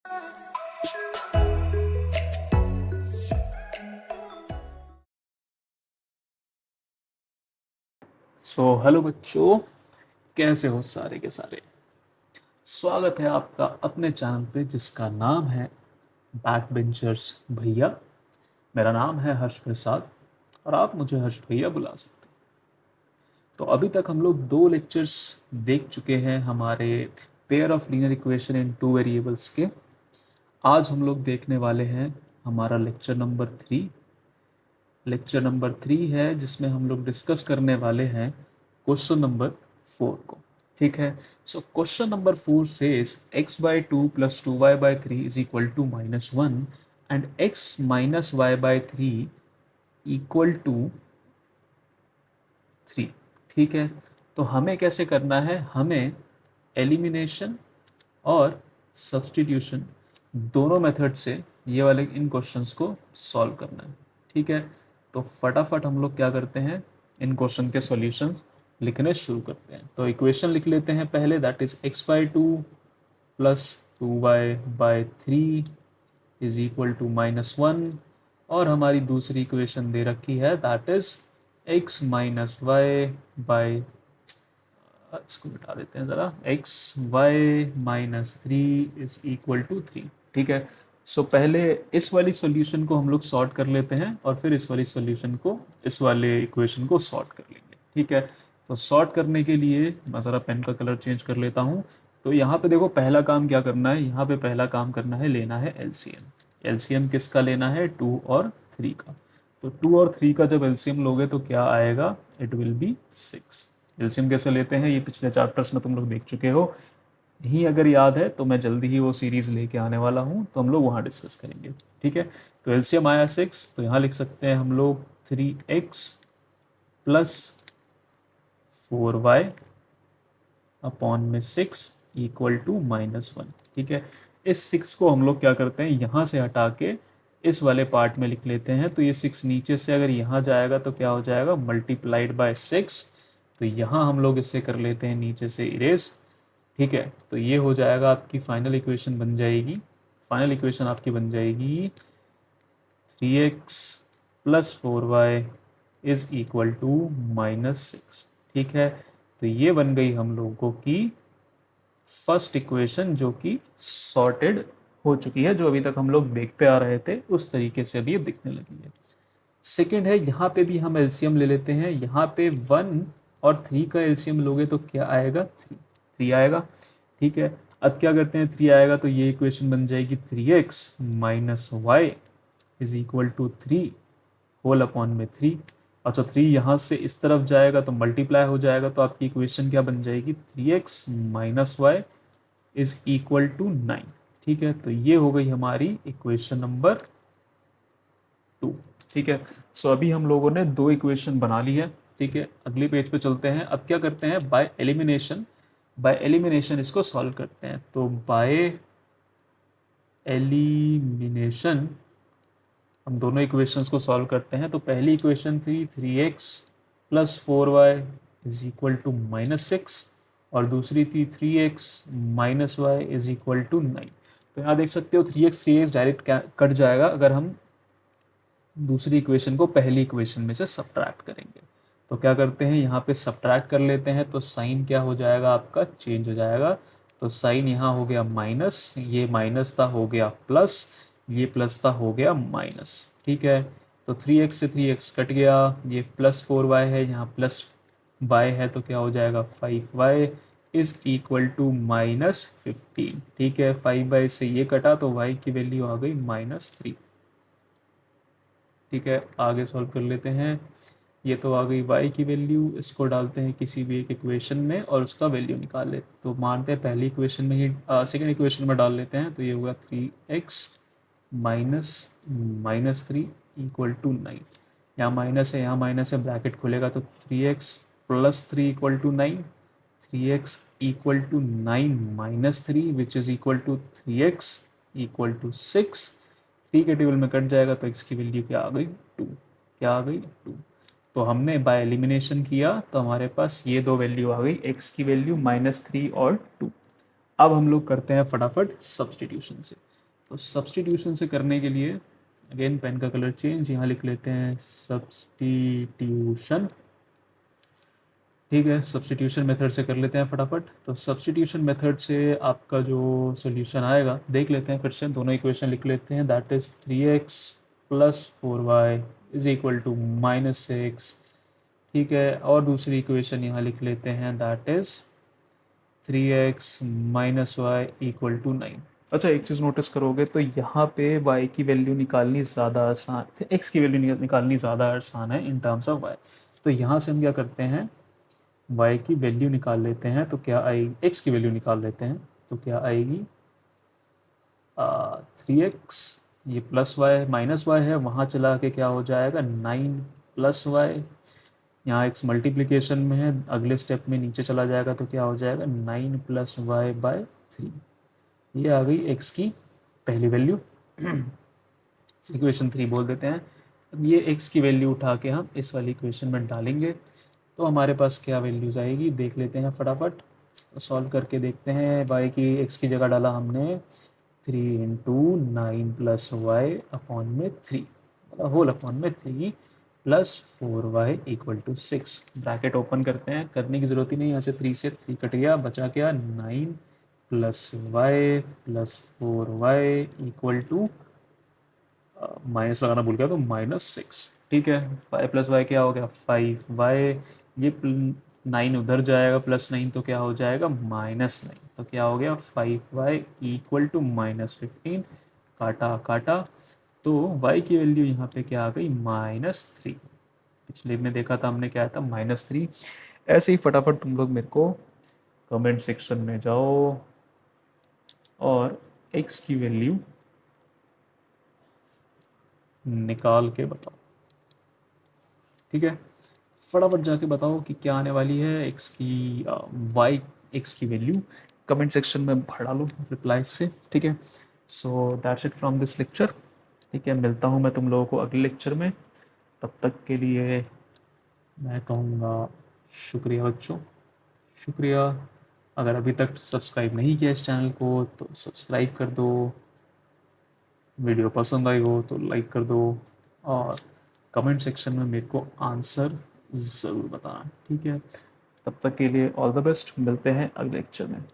Hello बच्चों, कैसे हो सारे के सारे। स्वागत है आपका अपने चैनल पे जिसका नाम है बैक बेंचर्स भैया। मेरा नाम है हर्ष प्रसाद और आप मुझे हर्ष भैया बुला सकते हैं। तो अभी तक हम लोग 2 लेक्चर्स देख चुके हैं हमारे pair of linear equation in 2 variables के। आज हम लोग देखने वाले हैं हमारा लेक्चर नंबर 3। लेक्चर नंबर 3 है जिसमें हम लोग डिस्कस करने वाले हैं क्वेश्चन नंबर 4 को। ठीक है, so question number 4 says x by 2 plus 2y by 3 is equal to -1 and x minus y by 3 equal to 3। ठीक है, तो हमें कैसे करना है, हमें एलिमिनेशन और सब्स्टिट्यूशन दोनों मेथड से ये वाले इन क्वेश्चंस को सॉल्व करना है। ठीक है, तो फटाफट हम लोग क्या करते हैं, इन क्वेश्चन के सॉल्यूशंस लिखने शुरू करते हैं। तो इक्वेशन लिख लेते हैं पहले, that is x by 2 plus 2y by 3 is equal to -1 और हमारी दूसरी इक्वेशन दे रखी है that is x minus y by, इसको मिटा देते हैं ज़रा, x y minus 3 is equal to 3। ठीक है, सो पहले इस वाली सॉल्यूशन को हम लोग सॉर्ट कर लेते हैं और फिर इस वाली सॉल्यूशन को, इस वाले इक्वेशन को सॉर्ट कर लेंगे। ठीक है, तो सॉर्ट करने के लिए मैं ज़रा पेन का कलर चेंज कर लेता हूँ। तो यहाँ पे देखो पहला काम क्या करना है, यहाँ पे पहला काम करना है, लेना है एलसीएम। एलसीएम किसका लेना है, 2 और 3 का। तो 2 और 3 का जब एलसीएम लोगे तो क्या आएगा, इट विल बी 6। एलसीएम कैसे लेते हैं ये पिछले चैप्टर्स में तुम लोग देख चुके हो। ही अगर याद है तो मैं जल्दी ही वो सीरीज़ लेके आने वाला हूँ, तो हम लोग वहाँ डिस्कस करेंगे। ठीक है, तो एलसीएम आया 6, तो यहाँ लिख सकते हैं हम लोग 3x प्लस 4y अपॉन में 6 इक्वल टू -1। ठीक है, इस 6 को हम लोग क्या करते हैं, यहाँ से हटा के इस वाले पार्ट में लिख लेते हैं। तो ये 6 नीचे से अगर यहाँ जाएगा तो क्या हो जाएगा, मल्टीप्लाइड बाय 6। तो यहाँ हम लोग इससे कर लेते हैं नीचे से इरेज। ठीक है, तो ये हो जाएगा आपकी फाइनल इक्वेशन बन जाएगी, फाइनल इक्वेशन आपकी बन जाएगी 3x plus 4y is equal to -6। ठीक है, तो ये बन गई हम लोगों की फर्स्ट इक्वेशन जो कि सॉर्टेड हो चुकी है, जो अभी तक हम लोग देखते आ रहे थे उस तरीके से अभी ये दिखने लगी है। सेकेंड है, यहाँ पे भी हम एलसीएम ले लेते हैं। यहाँ पे 1 और 3 का एलसीएम लोगे तो क्या आएगा, 3 आएगा। ठीक है, अब क्या करते हैं, 3 आएगा तो ये इक्वेशन बन जाएगी 3x minus y is equal to 3 whole upon में 3। अच्छा, 3 यहाँ से इस तरफ जाएगा तो मल्टीप्लाई हो जाएगा, तो आपकी इक्वेशन क्या बन जाएगी, 3x minus y is equal to 9। ठीक है, तो ये हो गई हमारी इक्वेशन नंबर 2। ठीक है, सो अभी हम लोगों ने 2 इक्वेशन बना ली है। ठीक है, अगली पेज पे चलते हैं। अब क्या करते हैं, बाय एलिमिनेशन, बाय एलिमिनेशन इसको सॉल्व करते हैं। तो बाय एलिमिनेशन हम दोनों इक्वेशंस को सॉल्व करते हैं। तो पहली इक्वेशन थी 3x plus 4y is equal to -6 और दूसरी थी 3x minus y is equal to 9। तो यहाँ देख सकते हो 3x डायरेक्ट कट जाएगा अगर हम दूसरी इक्वेशन को पहली इक्वेशन में से सब्ट्रैक्ट करेंगे। तो क्या करते हैं, यहाँ पे सब्ट्रैक्ट कर लेते हैं, तो साइन क्या हो जाएगा आपका, चेंज हो जाएगा। तो साइन यहाँ हो गया माइनस, ये माइनस था हो गया प्लस, ये प्लस था हो गया माइनस। ठीक है, तो 3x से 3x कट गया, ये प्लस 4y है, यहाँ प्लस y है, तो क्या हो जाएगा 5y इज इक्वल टू -15। ठीक है, 5y से ये कटा तो y की वैल्यू आ गई -3। ठीक है, आगे सॉल्व कर लेते हैं। ये तो आ गई y की वैल्यू, इसको डालते हैं किसी भी एक इक्वेशन में और उसका वैल्यू निकाल लेते। तो मानते हैं पहली इक्वेशन में ही सेकेंड इक्वेशन में डाल लेते हैं। तो ये होगा 3x माइनस 3 इक्वल टू 9। यहाँ माइनस है, यहाँ माइनस है, ब्रैकेट खुलेगा तो 3x plus 3 equal to 9, 3x equal to 9 minus 3 which is equal to 3x equal to 6। 3 के टेबल में कट जाएगा तो x की वैल्यू क्या आ गई, 2। क्या आ गई, 2। तो हमने बाय एलिमिनेशन किया तो हमारे पास ये दो वैल्यू आ गई, x की वैल्यू -3 और 2। अब हम लोग करते हैं फटाफट सब्सटीट्यूशन से। तो सब्सटीट्यूशन से करने के लिए अगेन पेन का कलर चेंज, यहाँ लिख लेते हैं सब्सटीट्यूशन। ठीक है, सब्सटीट्यूशन मेथड से कर लेते हैं फटाफट। तो सब्सटीट्यूशन मेथड से आपका जो सोल्यूशन आएगा देख लेते हैं, फिर से दोनों इक्वेशन लिख लेते हैं। That is 3x plus 4y is equal to -6। ठीक है, और दूसरी इक्वेशन यहाँ लिख लेते हैं, that is 3x minus y equal to 9। अच्छा, एक चीज़ नोटिस करोगे तो यहाँ पे y की वैल्यू निकालनी ज़्यादा आसान, x की वैल्यू निकालनी ज़्यादा आसान है इन टर्म्स ऑफ y। तो यहाँ से हम क्या करते हैं, y की वैल्यू निकाल लेते हैं। तो क्या आएगी, x की वैल्यू निकाल लेते हैं तो क्या आएगी 3x, ये प्लस वाई माइनस वाई है, वहाँ चला के क्या हो जाएगा 9 प्लस वाई। यहाँ x मल्टीप्लिकेशन में है, अगले स्टेप में नीचे चला जाएगा तो क्या हो जाएगा 9 प्लस वाई बाय 3। ये आ गई x की पहली वैल्यू। इक्वेशन 3 बोल देते हैं। अब ये x की वैल्यू उठा के हम इस वाली इक्वेशन में डालेंगे तो हमारे पास क्या वैल्यूज़ आएगी देख लेते हैं फटाफट। तो सॉल्व करके देखते हैं, y की x की जगह डाला हमने 3 इंटू 9 प्लस वाई अपॉन में 3, मतलब होल अपॉन में 3 plus 4y equal to 6। Bracket open करते हैं, करने की ज़रूरत ही नहीं, यहाँ से 3 से 3 कट गया, बचा क्या 9 plus y plus 4y equal to minus लगाना भूल गया तो -6। ठीक है, 5 प्लस वाई क्या हो गया 5y, ये 9 उधर जाएगा प्लस 9 तो क्या हो जाएगा -9, तो क्या हो गया 5y इक्वल टू -15। काटा काटा तो y की वैल्यू यहाँ पे क्या आ गई -3। पिछले में देखा था हमने क्या था -3। ऐसे ही फटाफट तुम लोग मेरे को कमेंट सेक्शन में जाओ और x की वैल्यू निकाल के बताओ। ठीक है, फटाफट जाके बताओ कि क्या आने वाली है x की y x की वैल्यू कमेंट सेक्शन में भर डालो रिप्लाई से। ठीक है, so that's it from this lecture. ठीक है, मिलता हूँ मैं तुम लोगों को अगले लेक्चर में। तब तक के लिए मैं कहूँगा शुक्रिया बच्चों, शुक्रिया। अगर अभी तक सब्सक्राइब नहीं किया इस चैनल को तो सब्सक्राइब कर दो, वीडियो पसंद आई हो तो लाइक कर दो, और कमेंट सेक्शन में मेरे को आंसर ज़रूर बताना। ठीक है, तब तक के लिए ऑल द बेस्ट, मिलते हैं अगले लेक्चर में।